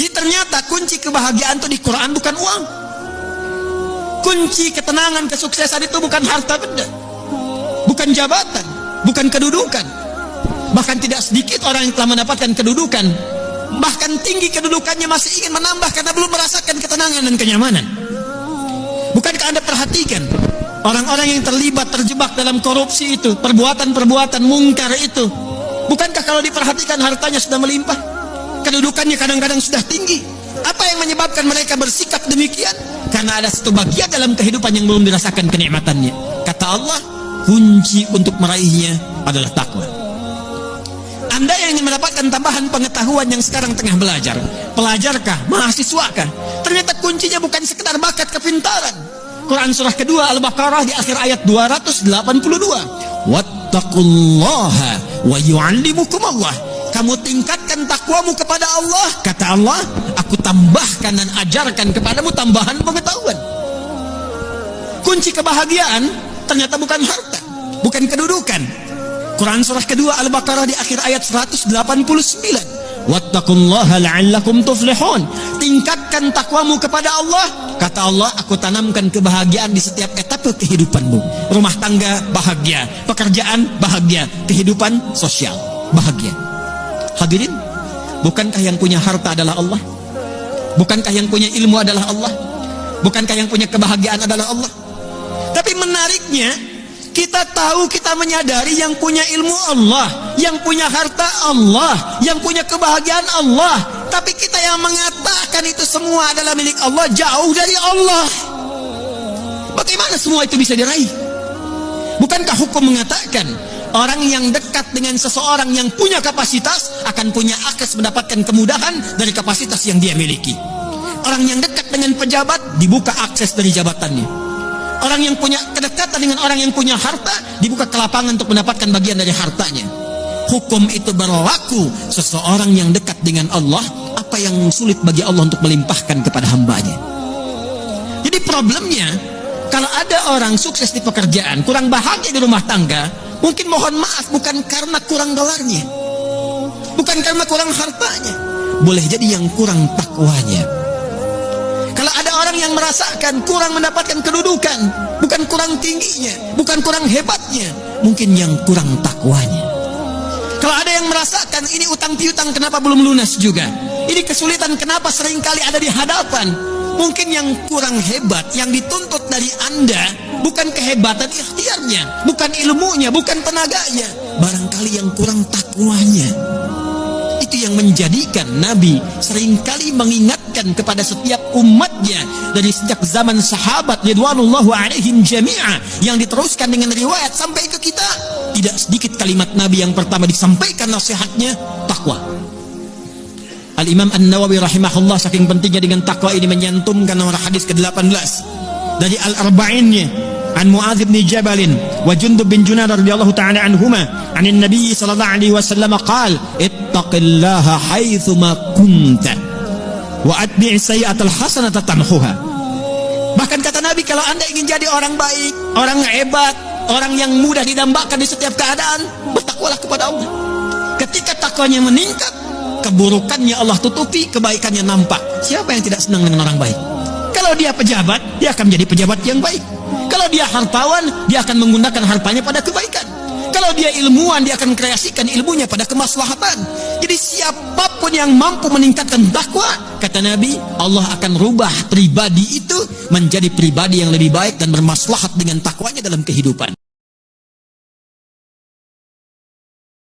Jadi ternyata kunci kebahagiaan itu di Quran bukan uang. Kunci ketenangan, kesuksesan itu bukan harta benda, bukan jabatan, bukan kedudukan. Bahkan tidak sedikit orang yang telah mendapatkan kedudukan, bahkan tinggi kedudukannya, masih ingin menambah karena belum merasakan ketenangan dan kenyamanan. Bukankah Anda perhatikan orang-orang yang terjebak dalam korupsi itu, perbuatan-perbuatan mungkar itu? Bukankah kalau diperhatikan hartanya sudah melimpah, kedudukannya kadang-kadang sudah tinggi? Apa yang menyebabkan mereka bersikap demikian? Karena ada satu bagian dalam kehidupan yang belum dirasakan kenikmatannya. Kata Allah, kunci untuk meraihnya adalah takwa. Anda yang ingin mendapatkan tambahan pengetahuan yang sekarang tengah belajar, pelajarkah, mahasiswakah? Ternyata kuncinya bukan sekedar bakat kepintaran. Quran surah kedua Al-Baqarah di akhir ayat 282. Wattaqullaha wa yu'allimukumullah. Kamu tingkatkan takwamu kepada Allah. Kata Allah, aku tambahkan dan ajarkan kepadamu tambahan pengetahuan. Kunci kebahagiaan ternyata bukan harta, bukan kedudukan. Quran surah kedua Al-Baqarah di akhir ayat 189. Wattaqullaha la'allakum tuflihun. Tingkatkan takwamu kepada Allah. Kata Allah, aku tanamkan kebahagiaan di setiap etape kehidupanmu. Rumah tangga bahagia, pekerjaan bahagia, kehidupan sosial bahagia. Hadirin, bukankah yang punya harta adalah Allah? Bukankah yang punya ilmu adalah Allah? Bukankah yang punya kebahagiaan adalah Allah? Tapi menariknya, kita tahu, kita menyadari yang punya ilmu Allah, yang punya harta Allah, yang punya kebahagiaan Allah. Tapi kita yang mengatakan itu semua adalah milik Allah, jauh dari Allah. Bagaimana semua itu bisa diraih? Bukankah hukum mengatakan orang yang dekat dengan seseorang yang punya kapasitas akan punya akses mendapatkan kemudahan dari kapasitas yang dia miliki? Orang yang dekat dengan pejabat dibuka akses dari jabatannya. Orang yang punya kedekatan dengan orang yang punya harta dibuka kelapangan untuk mendapatkan bagian dari hartanya. Hukum itu berlaku seseorang yang dekat dengan Allah, apa yang sulit bagi Allah untuk melimpahkan kepada hambanya. Jadi problemnya, kalau ada orang sukses di pekerjaan, kurang bahagia di rumah tangga, mungkin mohon maaf bukan karena kurang gelarnya, bukan karena kurang hartanya, boleh jadi yang kurang takwanya. Kalau ada orang yang merasakan kurang mendapatkan kedudukan, bukan kurang tingginya, bukan kurang hebatnya, mungkin yang kurang takwanya. Kalau ada yang merasakan ini utang piutang kenapa belum lunas juga, ini kesulitan kenapa seringkali ada di hadapan, mungkin yang kurang hebat, yang dituntut dari Anda bukan kehebatan ikhtiarnya, bukan ilmunya, bukan tenaganya, barangkali yang kurang takwanya. Itu yang menjadikan Nabi seringkali mengingatkan kepada setiap umatnya dari sejak zaman sahabat ridwanullahu alaihim jami'ah, yang diteruskan dengan riwayat sampai ke kita. Tidak sedikit kalimat Nabi yang pertama disampaikan nasihatnya, takwa. Al-Imam An-Nawawi rahimahullah saking pentingnya dengan takwa ini menyantumkan nomor hadis ke-18 dari Al-Arba'innya an Mu'adz bin Jabal wa Jundub bin Junadah radhiyallahu ta'ala anhuma anin Nabi sallallahu alaihi wasallam qala ittaqillaha haitsu ma kunta wa atbi' sayyi'atal hasanata tamhuha. Bahkan kata Nabi, kalau Anda ingin jadi orang baik, orang hebat, orang yang mudah didambakan di setiap keadaan, bertakwalah kepada Allah. Ketika takwanya meningkat, keburukannya Allah tutupi, kebaikannya nampak. Siapa yang tidak senang dengan orang baik? Kalau dia pejabat, dia akan menjadi pejabat yang baik. Kalau dia hartawan, dia akan menggunakan hartanya pada kebaikan. Kalau dia ilmuwan, dia akan kreasikan ilmunya pada kemaslahatan. Jadi siapapun yang mampu meningkatkan takwa, kata Nabi, Allah akan rubah pribadi itu menjadi pribadi yang lebih baik dan bermaslahat dengan takwanya dalam kehidupan.